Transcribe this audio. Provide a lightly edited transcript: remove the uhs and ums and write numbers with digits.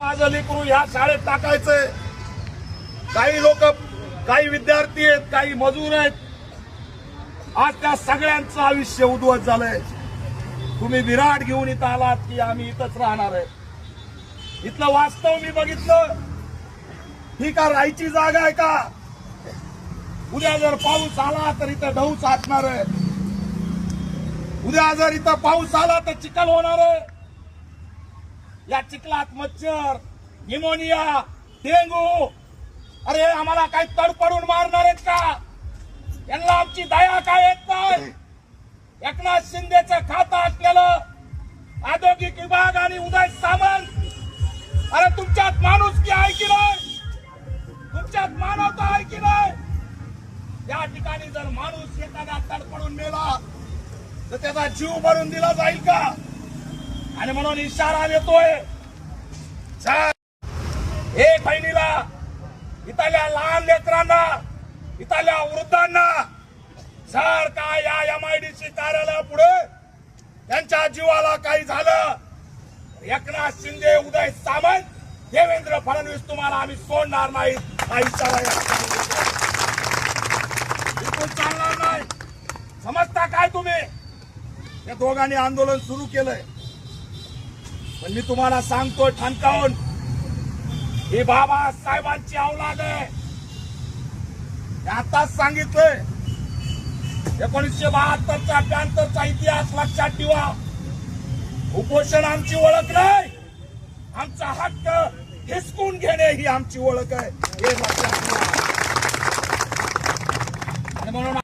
माझं लेकरू ह्या शाळेत टाकायचंय. काही लोक, काही विद्यार्थी आहेत, काही मजूर आहेत. आज त्या सगळ्यांचं आयुष्य उद्ध्वस्त झालंय. तुम्ही विराट घेऊन इथं आलात की आम्ही इथंच राहणार आहे. इथलं वास्तव मी बघितलं. ही का राहायची जागा आहे का? उद्या जर पाऊस आला तर इथं ढऊ साचणार आहे. उद्या जर इथं पाऊस आला तर चिखल होणार आहे. या चिखलात मच्छर, निमोनिया, डेंगू, अरे आम्हाला काही तडपडून मारणार आहेत का? यांना आमची दया काय येत नाही. एकनाथ शिंदेचं खातं असलेलं औद्योगिक विभाग आणि उदय सामंत, अरे तुमच्यात माणुसकी आहे की नाही? तुमच्यात मानवता आहे की नाही? या ठिकाणी जर माणूस एखादा तडपडून मेला तर त्याचा जीव भरून दिला जाईल का? आणि म्हणून इशारा देतोय, एक बहिणीला, इथल्या लहान लेकरांना, इथल्या वृद्धांना जर का या MIDC कार्यालयापुढे त्यांच्या जीवाला काही झालं, एकनाथ शिंदे, उदय सामंत, देवेंद्र फडणवीस तुम्हाला आम्ही सोडणार नाही हा इशारा बिलकुल चालणार नाही. समजता काय तुम्ही? या दोघांनी आंदोलन सुरू केलंय, पण मी तुम्हाला सांगतोय ठणकावून, ही बाबासाहेबांची औलाद आहे. आताच सांगितलंय, 1972चा 73चा इतिहास लक्षात ठेवा. उपोषण आमची ओळख नाही, आमचा हक्क हिसकून घेणे ही आमची ओळख आहे, हे लक्षात ठेवा. आणि म्हणून